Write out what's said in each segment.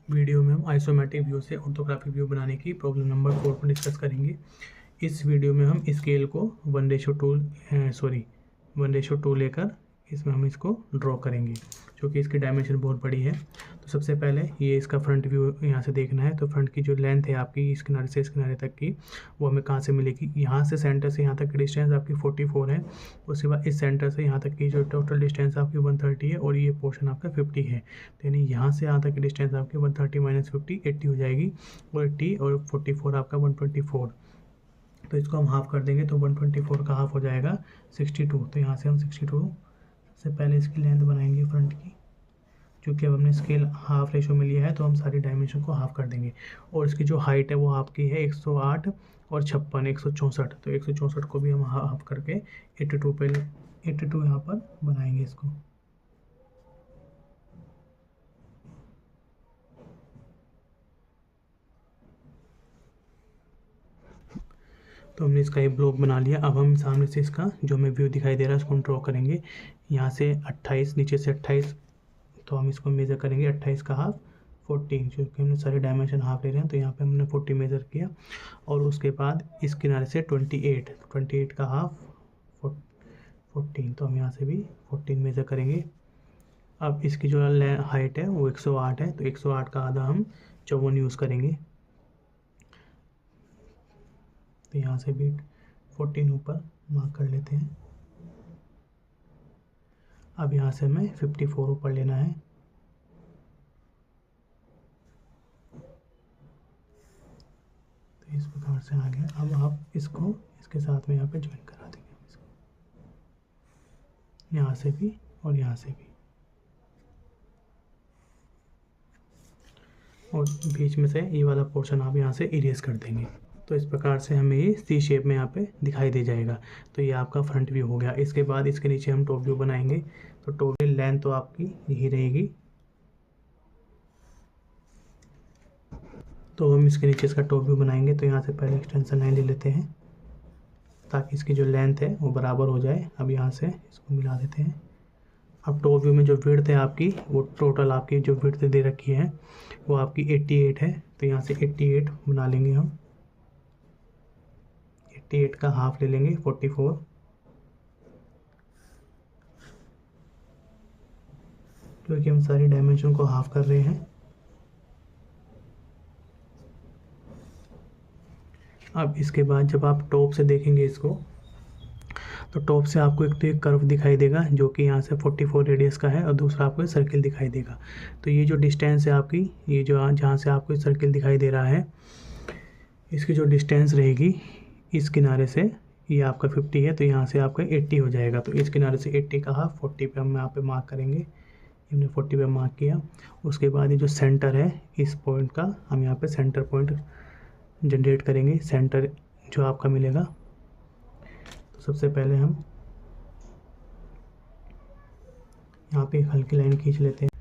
Video में हम isometric view से ऑर्थोग्राफिक व्यू बनाने की प्रॉब्लम नंबर 4 पर डिस्कस करेंगे। इस वीडियो में हम स्केल को 1:2 लेकर इसमें हम इसको ड्रॉ करेंगे, क्योंकि इसकी डायमेंशन बहुत बड़ी है। तो सबसे पहले ये इसका फ्रंट व्यू यहाँ से देखना है। तो फ्रंट की जो लेंथ है आपकी इस किनारे से इस किनारे तक की, वो हमें कहाँ से मिलेगी? यहाँ से सेंटर से यहाँ तक की डिस्टेंस आपकी 44 है। उसके बाद इस सेंटर से यहाँ तक की जो टोटल डिस्टेंस आपकी 130 है और ये पोर्शन आपका 50 है। तो यानी यहाँ से यहाँ तक की डिस्टेंस आपकी 130 माइनस 50 80 हो जाएगी, और 80 और 44 आपका 124। तो इसको हम हाफ़ कर देंगे तो 124 का हाफ हो जाएगा 62। तो यहाँ से हम 62 से पहले इसकी लेंथ बनाएंगे फ्रंट की। क्योंकि अब हमने स्केल हाफ रेशो में लिया है तो हम सारी डायमेंशन को हाफ कर देंगे। और इसकी जो हाइट है वो आपकी है 108 और 56 164। तो 164 को भी हम हाफ करके 82 यहाँ पर बनाएंगे इसको। तो हमने इसका एक ब्लॉक बना लिया। अब हम सामने से इसका जो हमें व्यू दिखाई दे रहा है उसको हम ड्रॉ करेंगे। यहाँ से 28, नीचे से 28, तो हम इसको मेज़र करेंगे 28 का हाफ 14, क्योंकि हमने सारे डायमेंशन हाफ ले रहे हैं। तो यहाँ पे हमने 40 मेज़र किया। और उसके बाद इस किनारे से 28 का हाफ 14, तो हम यहाँ से भी 14 मेज़र करेंगे। अब इसकी जो हाइट है वो 108 है, तो 108 का आधा हम 54 यूज़ करेंगे। तो यहाँ से भी 14 ऊपर मार्क कर लेते हैं। अब यहाँ से हमें 54 ऊपर लेना है। तो इस प्रकार से आ गया। अब आप इसको इसके साथ में यहाँ पे ज्वाइन करा देंगे इसको, यहाँ से भी और यहाँ से भी, और बीच में से ये वाला पोर्शन आप यहाँ से इरेज कर देंगे। तो इस प्रकार से हमें ये सी शेप में यहाँ पे दिखाई दे जाएगा। तो ये आपका फ्रंट व्यू हो गया। इसके बाद इसके नीचे हम टॉप व्यू बनाएंगे। तो टॉप व्यू लेंथ तो आपकी यही रहेगी। तो हम इसके नीचे इसका टॉप व्यू बनाएंगे। तो यहाँ से पहले एक्सटेंशन लाइन ले लेते हैं ताकि इसकी जो लेंथ है वो बराबर हो जाए। अब यहाँ से इसको मिला देते हैं। अब टॉप व्यू में जो विड्थ है आपकी, वो टोटल आपकी जो विड्थ दे रखी है वो आपकी 88 है। तो यहाँ से 88 बना लेंगे हम। 88 का हाफ ले लेंगे 44, क्योंकि हम सारी डायमेंशन को हाफ कर रहे हैं। अब इसके बाद जब आप टॉप से देखेंगे इसको, तो टॉप से आपको एक तो एक कर्व दिखाई देगा जो कि यहाँ से 44 रेडियस का है, और दूसरा आपको सर्किल दिखाई देगा। तो ये जो डिस्टेंस है आपकी, ये जो जहाँ से आपको सर्किल दिखाई दे रहा है, इसकी जो डिस्टेंस रहेगी इस किनारे से, ये आपका 50 है, तो यहाँ से आपका 80 हो जाएगा। तो इस किनारे से 80 का हाफ 40 पे हम यहाँ पे मार्क करेंगे। हमने 40 पे मार्क किया। उसके बाद ये जो सेंटर है इस पॉइंट का, हम यहाँ पे सेंटर पॉइंट जनरेट करेंगे। सेंटर जो आपका मिलेगा, तो सबसे पहले हम यहाँ पे एक हल्की लाइन खींच लेते हैं।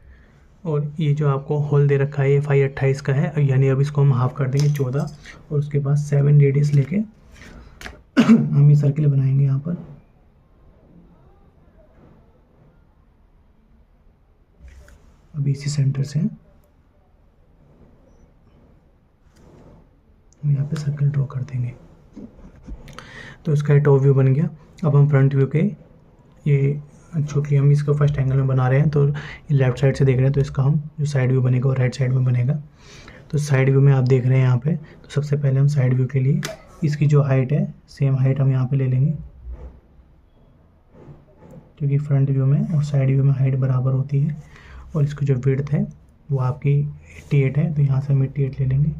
और ये जो आपको होल दे रखा है ये 528 का है, यानी अब इसको हम हाफ कर देंगे 14, और उसके बाद 7 रेडियस लेके हम ये सर्किल बनाएंगे यहाँ पर। अब इसी सेंटर से हम यहाँ पे सर्किल ड्रॉ कर देंगे। तो इसका टॉप व्यू बन गया। अब हम फ्रंट व्यू के, ये चूँकि हम इसको फर्स्ट एंगल में बना रहे हैं तो लेफ़्ट साइड से देख रहे हैं, तो इसका हम जो साइड व्यू बनेगा वो राइट साइड में बनेगा। तो साइड व्यू में आप देख रहे हैं यहाँ पे, तो सबसे पहले हम साइड व्यू के लिए इसकी जो हाइट है सेम हाइट हम यहाँ पे ले लेंगे, क्योंकि फ्रंट व्यू में और साइड व्यू में हाइट बराबर होती है। और इसकी जो विड्थ है वो आपकी 88 है, तो यहाँ से हम 88 ले लेंगे।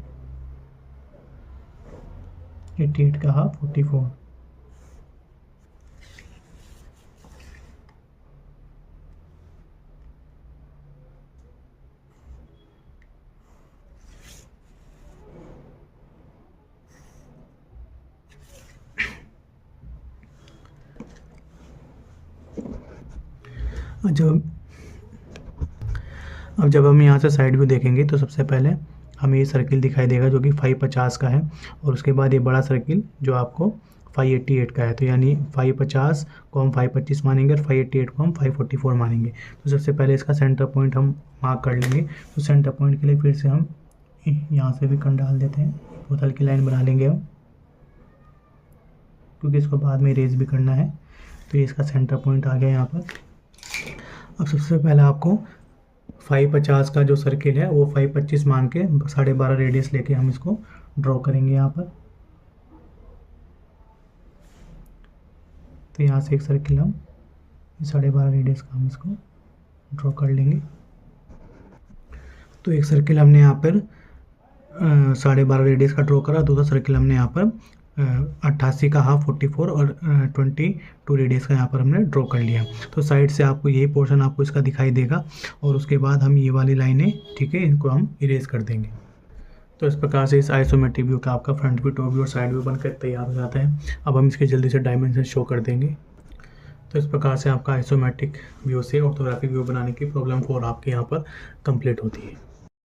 88 का हाफ 44। अब जब हम यहाँ से साइड व्यू देखेंगे तो सबसे पहले हमें ये सर्किल दिखाई देगा जो कि 550 का है, और उसके बाद ये बड़ा सर्किल जो आपको 588 का है, तो यानी 550 को हम 525 मानेंगे और 588 को हम 544 मानेंगे। तो सबसे पहले इसका सेंटर पॉइंट हम मार्क कर लेंगे। तो सेंटर पॉइंट के लिए फिर से हम यहाँ से भी कण डाल देते हैं, बहुत हल्की लाइन बना लेंगे हम, क्योंकि इसको बाद में इरेज भी करना है। तो ये इसका सेंटर पॉइंट आ गया यहाँ पर। अब सबसे पहले आपको 550 का जो सर्किल है वो 525 मान के 12.5 रेडियस लेके हम इसको ड्रॉ करेंगे यहाँ पर। तो यहाँ से एक सर्किल हम 12.5 रेडियस का हम इसको ड्रॉ कर लेंगे। तो एक सर्किल हमने यहाँ पर 12.5 रेडियस का ड्रॉ करा, दूसरा सर्किल हमने यहाँ पर 88 का हाफ 44 और 22 रेडियस का यहाँ पर हमने ड्रॉ कर लिया। तो साइड से आपको यही पोर्शन आपको इसका दिखाई देगा और उसके बाद हम ये वाली लाइनें, ठीक है, इनको हम इरेज कर देंगे। तो इस प्रकार से इस आइसोमेट्रिक व्यू का आपका फ्रंट व्यू, टॉप व्यू और साइड व्यू बनकर तैयार हो जाता है। अब हम इसके जल्दी से डायमेंशन शो कर देंगे। तो इस प्रकार से आपका आइसोमेट्रिक व्यू से ऑर्थोग्राफिक व्यू बनाने की प्रॉब्लम 4 आपके यहाँ पर कंप्लीट होती है।